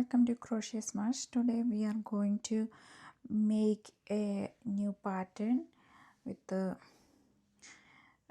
welcome to CrochetSmash. Today we are going to make a new pattern with the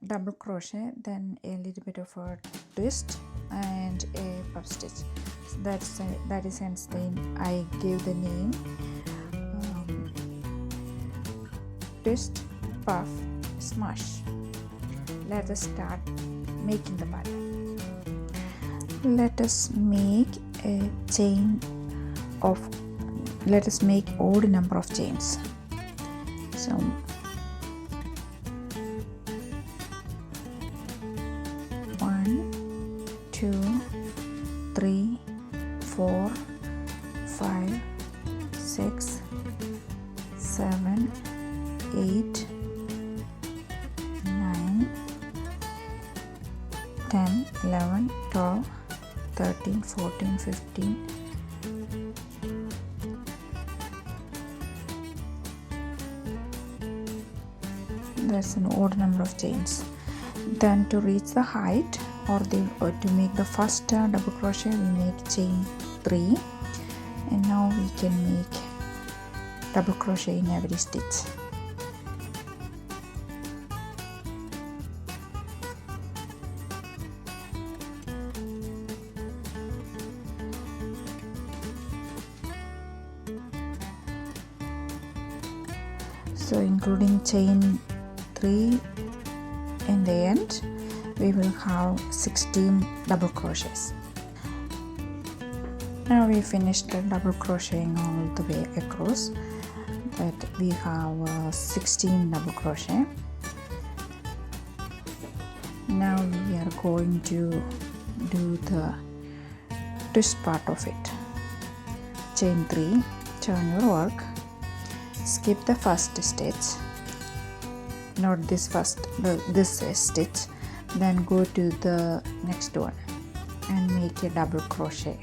double crochet, then a little bit of a twist and a puff stitch. So that is hence I gave the name twist, puff, smash. Let us start making the pattern. Let us make a chain of, let us make odd number of chains. So 1 2 3 4 5 6 7 8 9 10 11 12 13 14 15 that's an odd number of chains. Then to reach the height or to make the first double crochet, we make chain 3, and now we can make double crochet in every stitch. So including chain 3 in the end, we will have 16 double crochets. Now we finished the double crocheting all the way across, that we have 16 double crochet. Now we are going to do the twist part of it. Chain 3, turn your work, skip the first stitch, not this this stitch, then go to the next one and make a double crochet.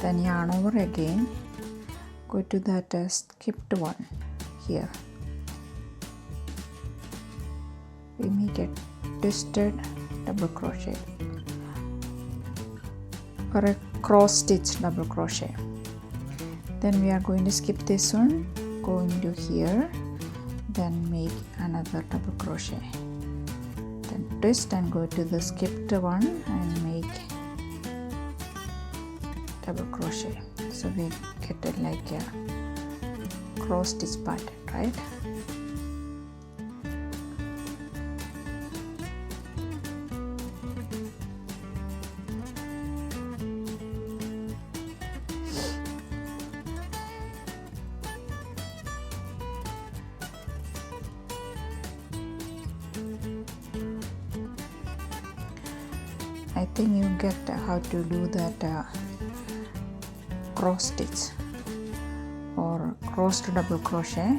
Then yarn over again, go to that skipped one here. We make a twisted double crochet or a cross stitch double crochet. Then we are going to skip this one, go into here, then make another double crochet, then twist and go to the skipped one and make double crochet. So we get it like a cross stitch pattern, right? I think you get how to do that cross stitch or crossed double crochet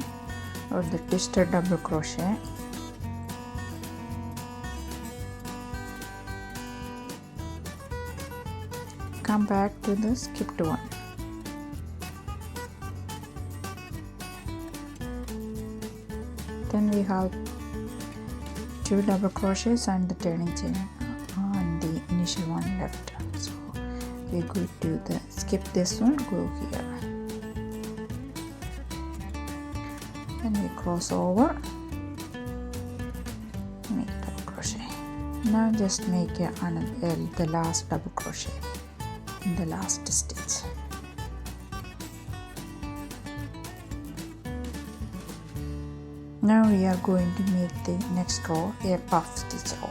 or the twisted double crochet. Come back to the skipped one. Then we have 2 double crochets and the turning chain on the initial one left. So we go to the skip this one, go here, then we cross over, make double crochet. Now just make the last double crochet in the last stitch. Now we are going to make the next row a puff stitch row.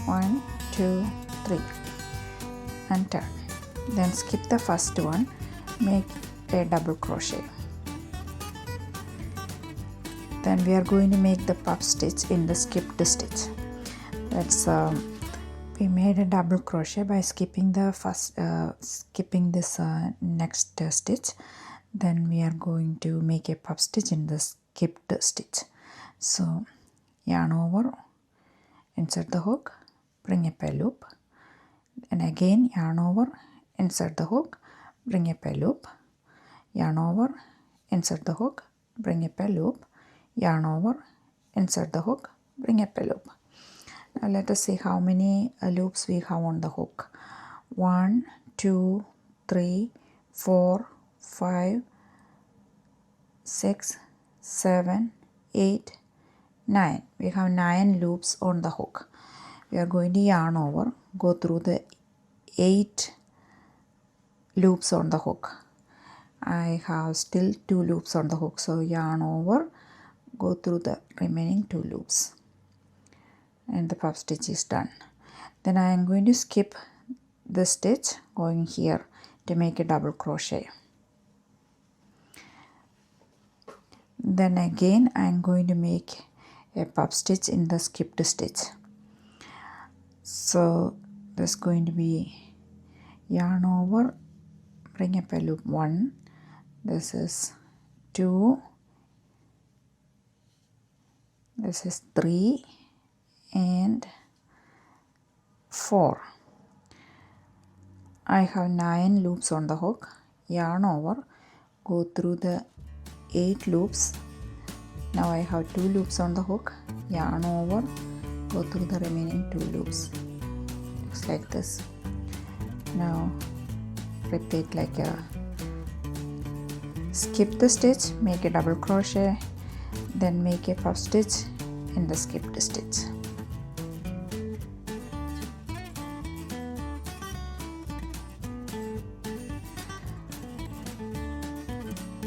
1 2 3 and turn, then skip the first one, make a double crochet. Then we are going to make the puff stitch in the skipped stitch. That's we made a double crochet by skipping the first skipping this next stitch. Then we are going to make a puff stitch in the skipped stitch. So yarn over, insert the hook, bring up a loop, and again yarn over, insert the hook, bring up a loop, yarn over, insert the hook, bring up a loop, yarn over, insert the hook, bring up a loop. Now let us see how many loops we have on the hook. 1, 2, 3, 4, 5, 6, 7, 8, 9. We have 9 loops on the hook. We are going to yarn over, go through the 8 loops on the hook. I have still 2 loops on the hook, so yarn over, go through the remaining 2 loops, and the puff stitch is done. Then I am going to skip the stitch going here to make a double crochet. Then again I am going to make a puff stitch in the skipped stitch. So there's going to be yarn over, bring up a loop 1, this is 2, this is 3 and 4. I have 9 loops on the hook, yarn over, go through the 8 loops. Now I have 2 loops on the hook, yarn over, go through the remaining 2 loops. Looks like this. Now repeat like a skip the stitch, make a double crochet, then make a puff stitch in the skipped stitch.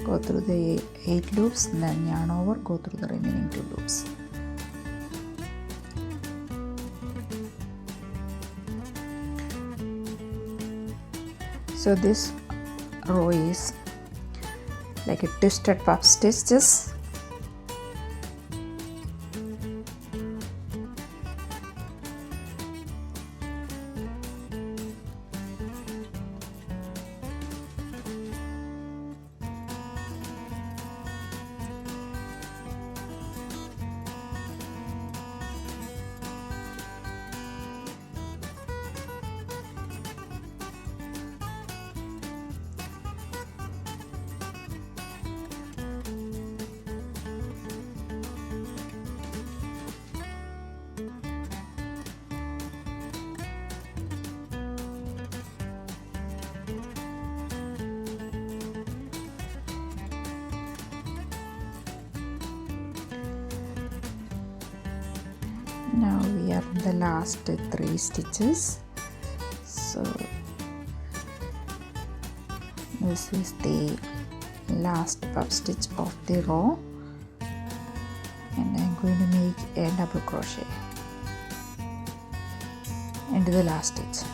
Go through the 8 loops, and then yarn over, go through the remaining 2 loops. So this row is like a twisted puff stitches. Now we are in the last 3 stitches. So this is the last puff stitch of the row, and I'm going to make a double crochet into the last stitch.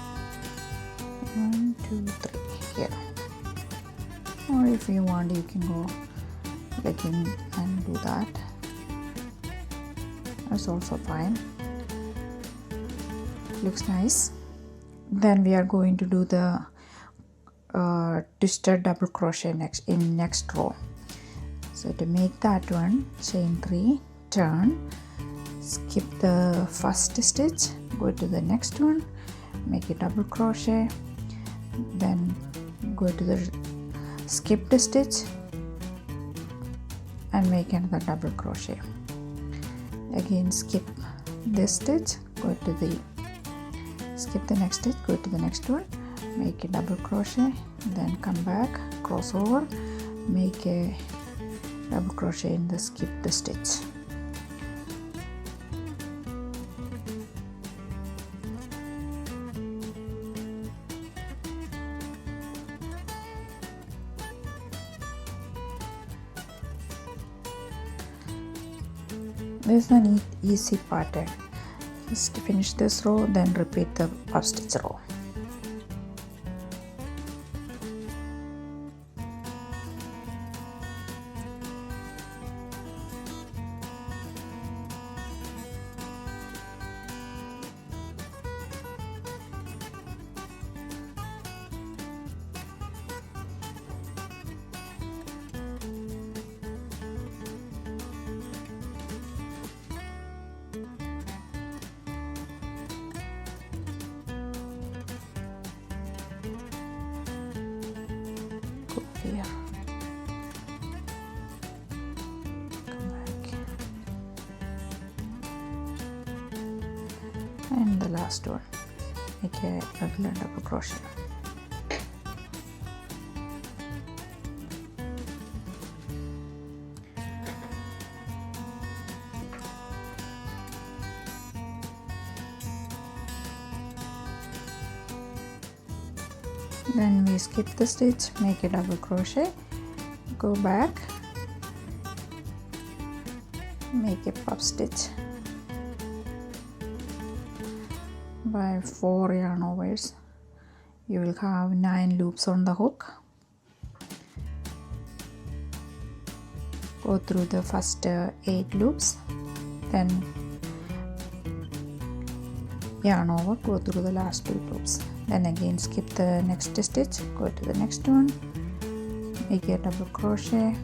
1, 2, 3 here, or if you want you can go again and do that. That's also fine. Looks nice. Then we are going to do the twisted double crochet next row. So to make that one, chain 3, turn, skip the first stitch, go to the next one, make a double crochet, then go to the skipped stitch and make another double crochet. Again skip this stitch, go to the skip the next stitch, go to the next one, make a double crochet, then come back, cross over, make a double crochet in the skipped stitch. This is an easy pattern. Just finish this row, then repeat the puff stitch row. and the last one, make a regular double crochet. Then we skip the stitch, make a double crochet, go back, make a puff stitch by 4 yarn overs. You will have 9 loops on the hook. Go through the first 8 loops, then yarn over, go through the last 2 loops, then again skip the next stitch, go to the next one, make a double crochet,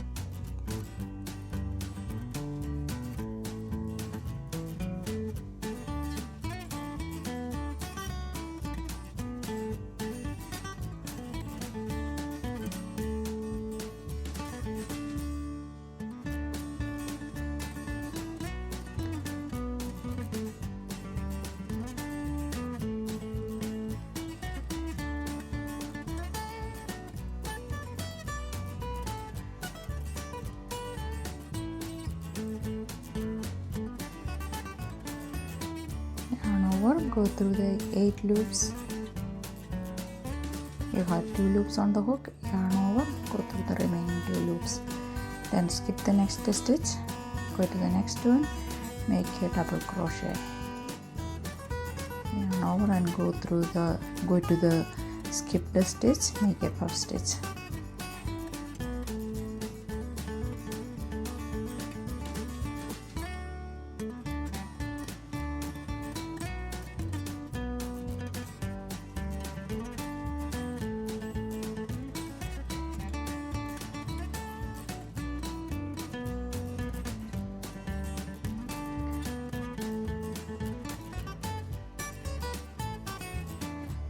go through the 8 loops. You have 2 loops on the hook, yarn over, go through the remaining 2 loops, then skip the next stitch, go to the next one, make a double crochet, yarn over and go to the skipped stitch, make a puff stitch.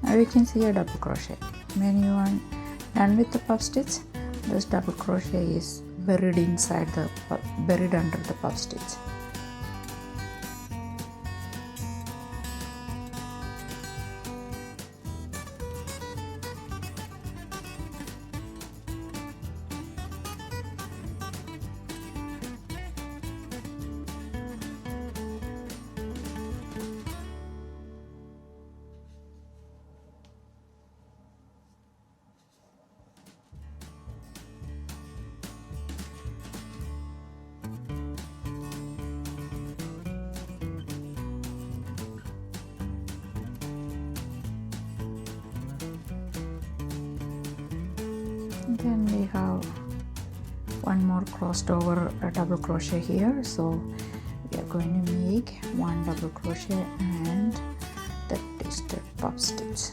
Now you can see a double crochet. When you are done with the puff stitch, this double crochet is buried under the puff stitch. Then we have one more crossed over double crochet here, so we are going to make one double crochet and that is the puff stitch.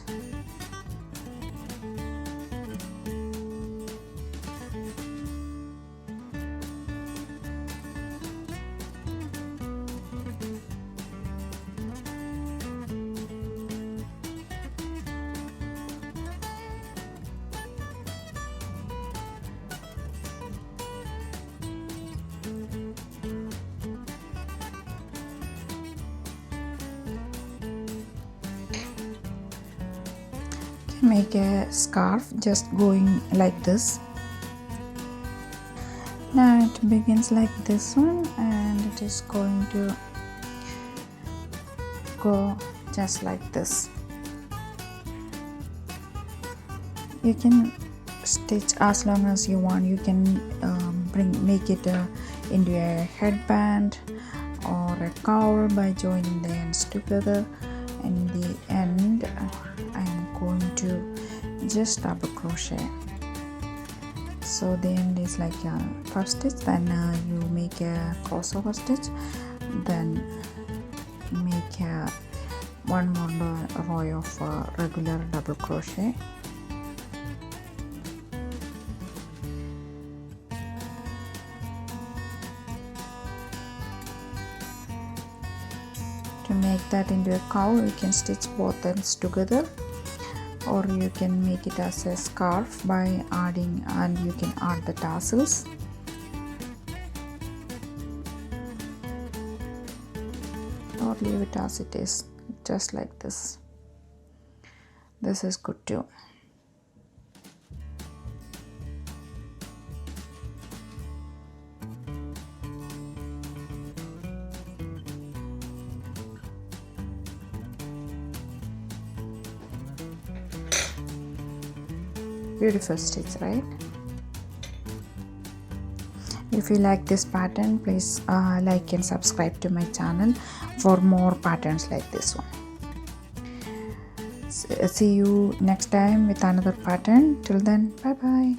Make a scarf just going like this. Now it begins like this one and it is going to go just like this. You can stitch as long as you want. You can make it into a headband or a cowl by joining the ends together. In the end, I am going to just double crochet. So the end is like a puff stitch, then you make a crossover stitch, then make one more row of regular double crochet. To make that into a cowl, you can stitch both ends together, or you can make it as a scarf by adding, and you can add the tassels. Or leave it as it is. just like this. This is good too. Beautiful stitch, right? If you like this pattern, please like and subscribe to my channel for more patterns like this one. See you next time with another pattern. Till then, bye bye.